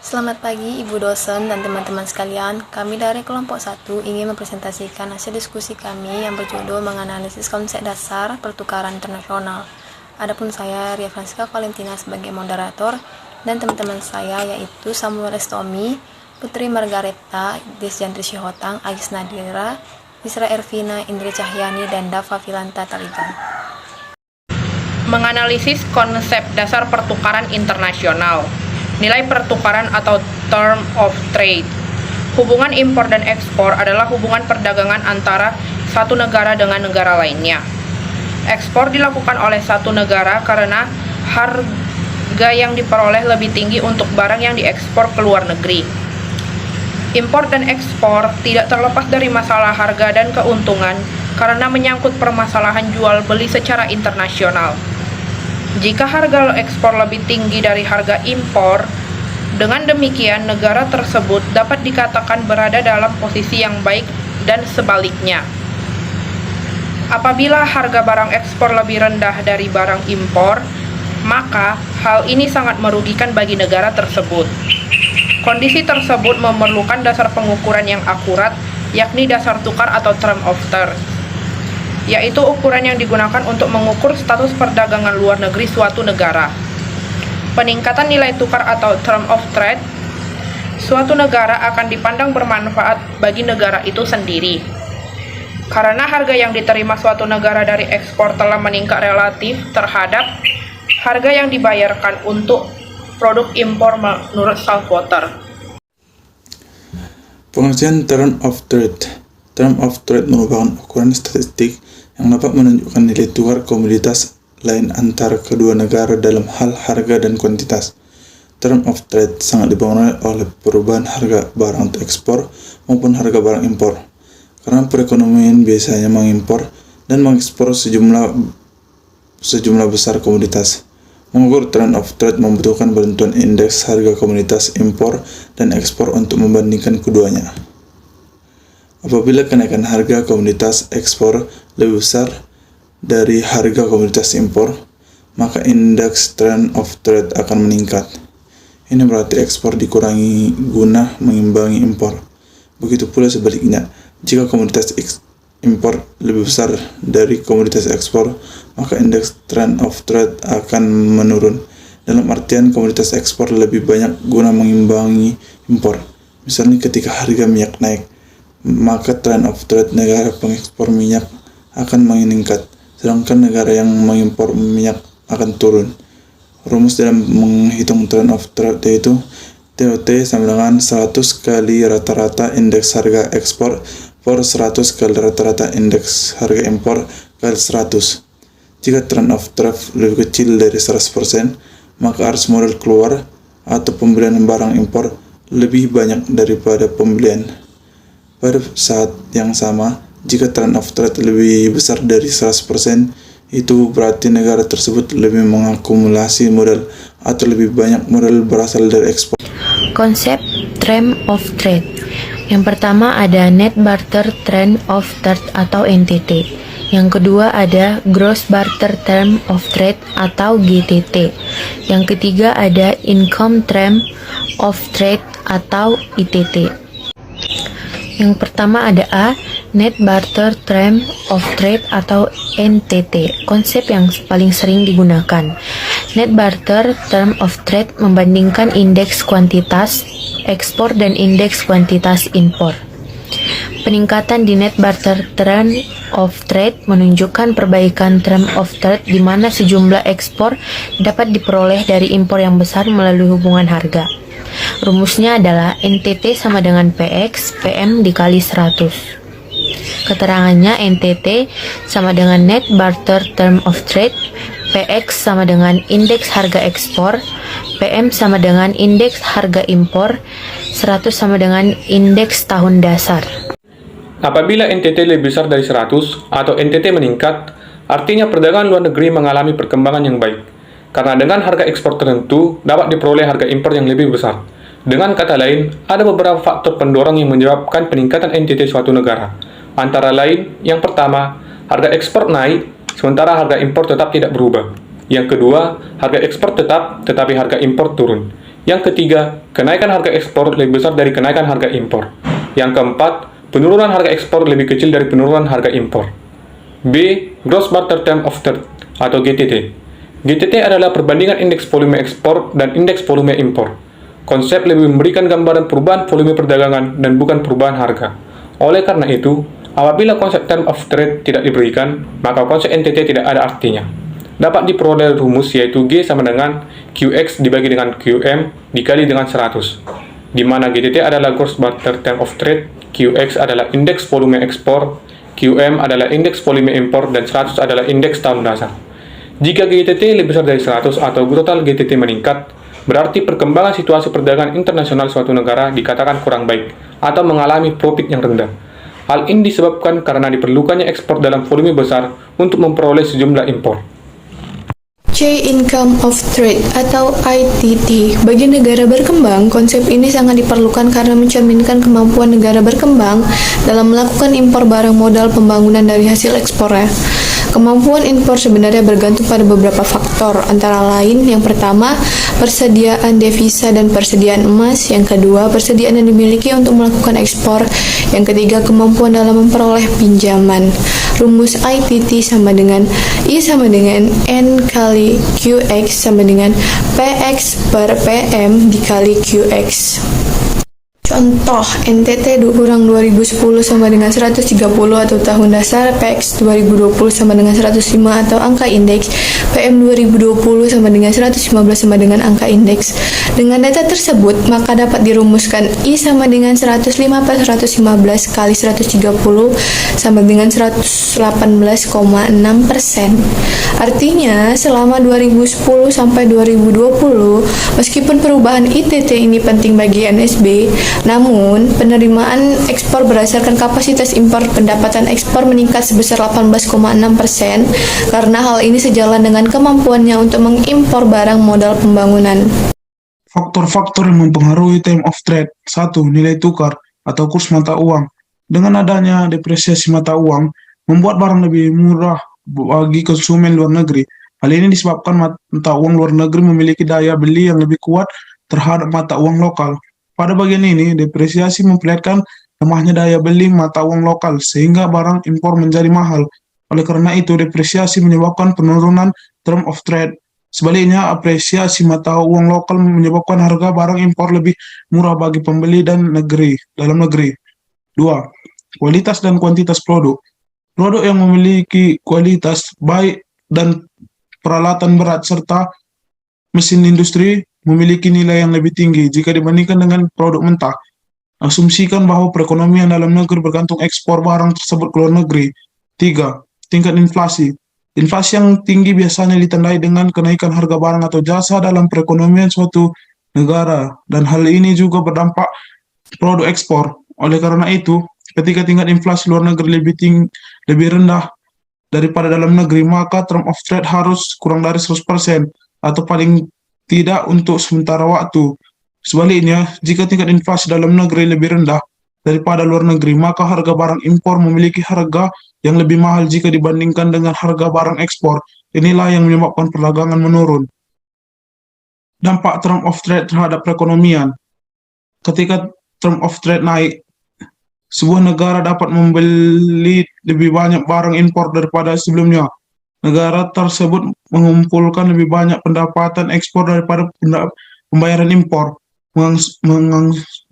Selamat pagi Ibu dosen dan teman-teman sekalian. Kami dari kelompok 1 ingin mempresentasikan hasil diskusi kami yang berjudul menganalisis konsep dasar pertukaran internasional. Adapun saya, Ria Francisca Valentina sebagai moderator, dan teman-teman saya yaitu Samuel Estomi, Putri Margareta, Desjantri Syihotang, Agis Nadira, Isra Ervina, Indri Cahyani, dan Dava Filanta Taligan. Menganalisis konsep dasar pertukaran internasional. Nilai pertukaran atau term of trade. Hubungan impor dan ekspor adalah hubungan perdagangan antara satu negara dengan negara lainnya. Ekspor dilakukan oleh satu negara karena harga yang diperoleh lebih tinggi untuk barang yang diekspor ke luar negeri. Impor dan ekspor tidak terlepas dari masalah harga dan keuntungan karena menyangkut permasalahan jual beli secara internasional. Jika harga ekspor lebih tinggi dari harga impor, dengan demikian negara tersebut dapat dikatakan berada dalam posisi yang baik dan sebaliknya. Apabila harga barang ekspor lebih rendah dari barang impor, maka hal ini sangat merugikan bagi negara tersebut. Kondisi tersebut memerlukan dasar pengukuran yang akurat, yakni dasar tukar atau term of trade, yaitu ukuran yang digunakan untuk mengukur status perdagangan luar negeri suatu negara. Peningkatan nilai tukar atau term of trade suatu negara akan dipandang bermanfaat bagi negara itu sendiri. Karena harga yang diterima suatu negara dari ekspor telah meningkat relatif terhadap harga yang dibayarkan untuk produk impor menurut Saltwater. Pengertian term of trade. Term of trade merupakan ukuran statistik yang dapat menunjukkan nilai tukar komoditas lain antara kedua negara dalam hal harga dan kuantitas. Term of trade sangat dipengaruhi oleh perubahan harga barang ekspor maupun harga barang impor. Karena perekonomian biasanya mengimpor dan mengekspor sejumlah besar komoditas. Mengukur trend of trade membutuhkan bantuan indeks harga komoditas impor dan ekspor untuk membandingkan keduanya. Apabila kenaikan harga komoditas ekspor lebih besar dari harga komoditas impor, maka indeks trend of trade akan meningkat. Ini berarti ekspor dikurangi guna mengimbangi impor. Begitu pula sebaliknya, jika komoditas impor lebih besar dari komoditas ekspor, maka indeks trend of trade akan menurun. Dalam artian komoditas ekspor lebih banyak guna mengimbangi impor. Misalnya ketika harga minyak naik, maka trend of trade negara pengekspor minyak akan meningkat, sedangkan negara yang mengimpor minyak akan turun. Rumus dalam menghitung trend of trade yaitu TOT sama dengan 100 kali rata-rata indeks harga ekspor per 100 kali rata-rata indeks harga impor kali 100. Jika trend of trade lebih kecil dari 100%, maka arus modal keluar atau pembelian barang impor lebih banyak daripada pembelian. Pada saat yang sama, jika trend of trade lebih besar dari 100%, itu berarti negara tersebut lebih mengakumulasi modal atau lebih banyak modal berasal dari ekspor. Konsep term of trade. Yang pertama ada net barter trend of trade atau NTT. Yang kedua ada gross barter term of trade atau GTT. Yang ketiga ada income term of trade atau ITT. Yang pertama ada A, net barter term of trade atau NTT, konsep yang paling sering digunakan. Net barter term of trade membandingkan indeks kuantitas ekspor dan indeks kuantitas impor. Peningkatan di net barter term of trade menunjukkan perbaikan term of trade di mana sejumlah ekspor dapat diperoleh dari impor yang besar melalui hubungan harga. Rumusnya adalah NTT sama dengan PX, PM dikali 100. Keterangannya NTT sama dengan net barter term of trade, PX sama dengan indeks harga ekspor, PM sama dengan indeks harga impor, 100 sama dengan indeks tahun dasar. Apabila NTT lebih besar dari 100 atau NTT meningkat, artinya perdagangan luar negeri mengalami perkembangan yang baik. Karena dengan harga ekspor tertentu, dapat diperoleh harga impor yang lebih besar. Dengan kata lain, ada beberapa faktor pendorong yang menyebabkan peningkatan NTT suatu negara. Antara lain, yang pertama, harga ekspor naik, sementara harga impor tetap tidak berubah. Yang kedua, harga ekspor tetap, tetapi harga impor turun. Yang ketiga, kenaikan harga ekspor lebih besar dari kenaikan harga impor. Yang keempat, penurunan harga ekspor lebih kecil dari penurunan harga impor. B. Gross Barter Term of Trade atau GTT. GTT adalah perbandingan indeks volume ekspor dan indeks volume impor. Konsep lebih memberikan gambaran perubahan volume perdagangan dan bukan perubahan harga. Oleh karena itu, apabila konsep term of trade tidak diberikan, maka konsep NTT tidak ada artinya. Dapat diperoleh rumus yaitu G sama dengan QX dibagi dengan QM dikali dengan 100, di mana GTT adalah Gross Barter Term of Trade, QX adalah indeks volume ekspor, QM adalah indeks volume impor, dan 100 adalah indeks tahun dasar. Jika GTT lebih besar dari 100 atau total GTT meningkat, berarti perkembangan situasi perdagangan internasional suatu negara dikatakan kurang baik atau mengalami profit yang rendah. Hal ini disebabkan karena diperlukannya ekspor dalam volume besar untuk memperoleh sejumlah impor. C. Income of Trade atau ITT. Bagi negara berkembang, konsep ini sangat diperlukan karena mencerminkan kemampuan negara berkembang dalam melakukan impor barang modal pembangunan dari hasil ekspornya. Kemampuan impor sebenarnya bergantung pada beberapa faktor, antara lain yang pertama, persediaan devisa dan persediaan emas, yang kedua, persediaan yang dimiliki untuk melakukan ekspor, yang ketiga, kemampuan dalam memperoleh pinjaman. Rumus ITT sama dengan I sama dengan N kali QX sama dengan PX per PM dikali QX. Contoh, NTT kurang 2010 sama dengan 130 atau tahun dasar, PX 2020 sama dengan 105 atau angka indeks, PM 2020 sama dengan 115 sama dengan angka indeks. Dengan data tersebut, maka dapat dirumuskan I sama dengan 105 per 115 kali 130 sama dengan 118,6%. Artinya, selama 2010 sampai 2020, meskipun perubahan ITT ini penting bagi NSB, namun, penerimaan ekspor berdasarkan kapasitas impor pendapatan ekspor meningkat sebesar 18,6% karena hal ini sejalan dengan kemampuannya untuk mengimpor barang modal pembangunan. Faktor-faktor yang mempengaruhi time of trade. 1. Nilai tukar atau kurs mata uang. Dengan adanya depresiasi mata uang, membuat barang lebih murah bagi konsumen luar negeri. Hal ini disebabkan mata uang luar negeri memiliki daya beli yang lebih kuat terhadap mata uang lokal. Pada bagian ini, depresiasi memperlihatkan lemahnya daya beli mata uang lokal, sehingga barang impor menjadi mahal. Oleh karena itu, depresiasi menyebabkan penurunan term of trade. Sebaliknya, apresiasi mata uang lokal menyebabkan harga barang impor lebih murah bagi pembeli dan dalam negeri. 2. Kualitas dan kuantitas produk. Produk yang memiliki kualitas baik dan peralatan berat serta mesin industri memiliki nilai yang lebih tinggi jika dibandingkan dengan produk mentah. Asumsikan bahwa perekonomian dalam negeri bergantung ekspor barang tersebut ke luar negeri. 3. Tingkat inflasi. Inflasi yang tinggi biasanya ditandai dengan kenaikan harga barang atau jasa dalam perekonomian suatu negara, dan hal ini juga berdampak produk ekspor. Oleh karena itu, ketika tingkat inflasi luar negeri lebih rendah daripada dalam negeri, maka term of trade harus kurang dari 100% atau paling tidak untuk sementara waktu. Sebaliknya, jika tingkat inflasi dalam negeri lebih rendah daripada luar negeri, maka harga barang impor memiliki harga yang lebih mahal jika dibandingkan dengan harga barang ekspor. Inilah yang menyebabkan perdagangan menurun. Dampak term of trade terhadap perekonomian. Ketika term of trade naik, sebuah negara dapat membeli lebih banyak barang impor daripada sebelumnya. Negara tersebut mengumpulkan lebih banyak pendapatan ekspor daripada pembayaran impor,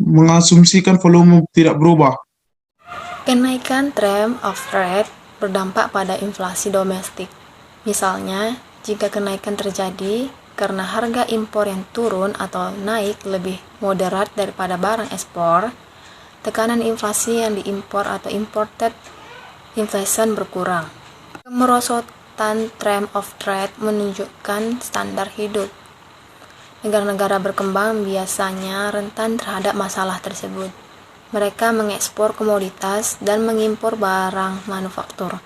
mengasumsikan volume tidak berubah. Kenaikan term of trade berdampak pada inflasi domestik. Misalnya, jika kenaikan terjadi karena harga impor yang turun atau naik lebih moderat daripada barang ekspor, tekanan inflasi yang diimpor atau imported inflation berkurang. Kemerosotan term of trade menunjukkan standar hidup. Negara-negara berkembang biasanya rentan terhadap masalah tersebut. Mereka mengekspor komoditas dan mengimpor barang manufaktur.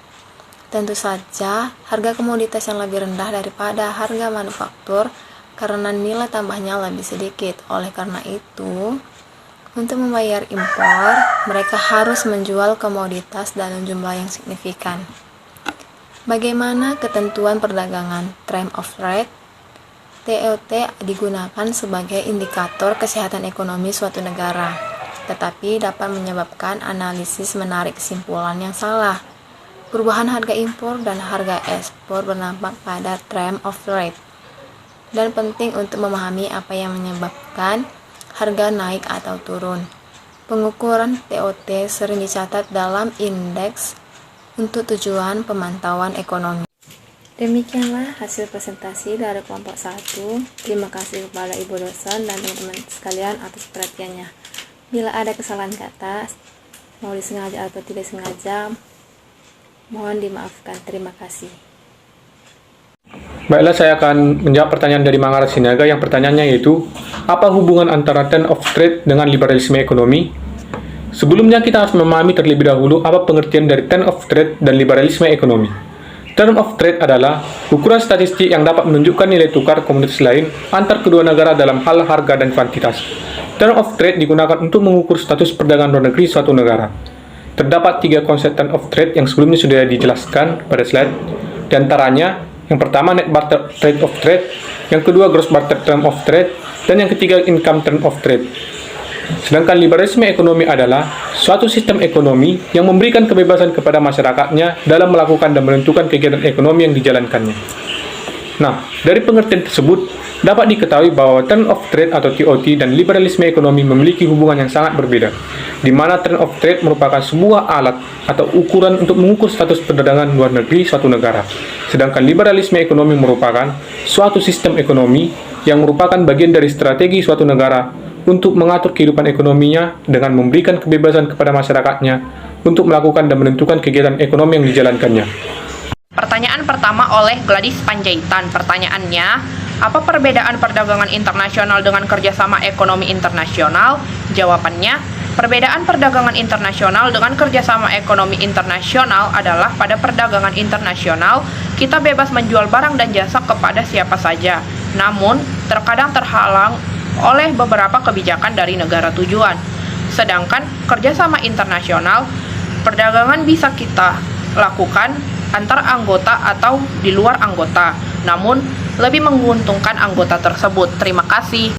Tentu saja, harga komoditas yang lebih rendah daripada harga manufaktur karena nilai tambahnya lebih sedikit. Oleh karena itu, untuk membayar impor, mereka harus menjual komoditas dalam jumlah yang signifikan. Bagaimana ketentuan perdagangan term of trade? TOT digunakan sebagai indikator kesehatan ekonomi suatu negara, tetapi dapat menyebabkan analisis menarik kesimpulan yang salah. Perubahan harga impor dan harga ekspor berdampak pada trend of trade, dan penting untuk memahami apa yang menyebabkan harga naik atau turun. Pengukuran TOT sering dicatat dalam indeks untuk tujuan pemantauan ekonomi. Demikianlah hasil presentasi dari kelompok 1. Terima kasih kepada Ibu dosen dan teman-teman sekalian atas perhatiannya. Bila ada kesalahan kata, mau disengaja atau tidak sengaja, mohon dimaafkan. Terima kasih. Baiklah, saya akan menjawab pertanyaan dari Mangara Sinaga yang pertanyaannya yaitu, apa hubungan antara trend of trade dengan liberalisme ekonomi? Sebelumnya kita harus memahami terlebih dahulu apa pengertian dari trend of trade dan liberalisme ekonomi. Term of trade adalah ukuran statistik yang dapat menunjukkan nilai tukar komoditas lain antar kedua negara dalam hal harga dan kuantitas. Term of trade digunakan untuk mengukur status perdagangan luar negeri suatu negara. Terdapat 3 konsep term of trade yang sebelumnya sudah dijelaskan pada slide. Di antaranya, yang pertama net barter trade of trade, yang kedua gross barter term of trade, dan yang ketiga income term of trade. Sedangkan liberalisme ekonomi adalah suatu sistem ekonomi yang memberikan kebebasan kepada masyarakatnya dalam melakukan dan menentukan kegiatan ekonomi yang dijalankannya. Nah, dari pengertian tersebut, dapat diketahui bahwa term of trade atau TOT dan liberalisme ekonomi memiliki hubungan yang sangat berbeda, di mana term of trade merupakan sebuah alat atau ukuran untuk mengukur status perdagangan luar negeri suatu negara, sedangkan liberalisme ekonomi merupakan suatu sistem ekonomi yang merupakan bagian dari strategi suatu negara untuk mengatur kehidupan ekonominya dengan memberikan kebebasan kepada masyarakatnya untuk melakukan dan menentukan kegiatan ekonomi yang dijalankannya. Pertanyaan pertama oleh Gladys Panjaitan. Pertanyaannya, apa perbedaan perdagangan internasional dengan kerjasama ekonomi internasional? Jawabannya, perbedaan perdagangan internasional dengan kerjasama ekonomi internasional adalah pada perdagangan internasional, kita bebas menjual barang dan jasa kepada siapa saja, namun terkadang terhalang oleh beberapa kebijakan dari negara tujuan. Sedangkan kerjasama internasional, perdagangan bisa kita lakukan antar anggota atau di luar anggota, namun lebih menguntungkan anggota tersebut. Terima kasih.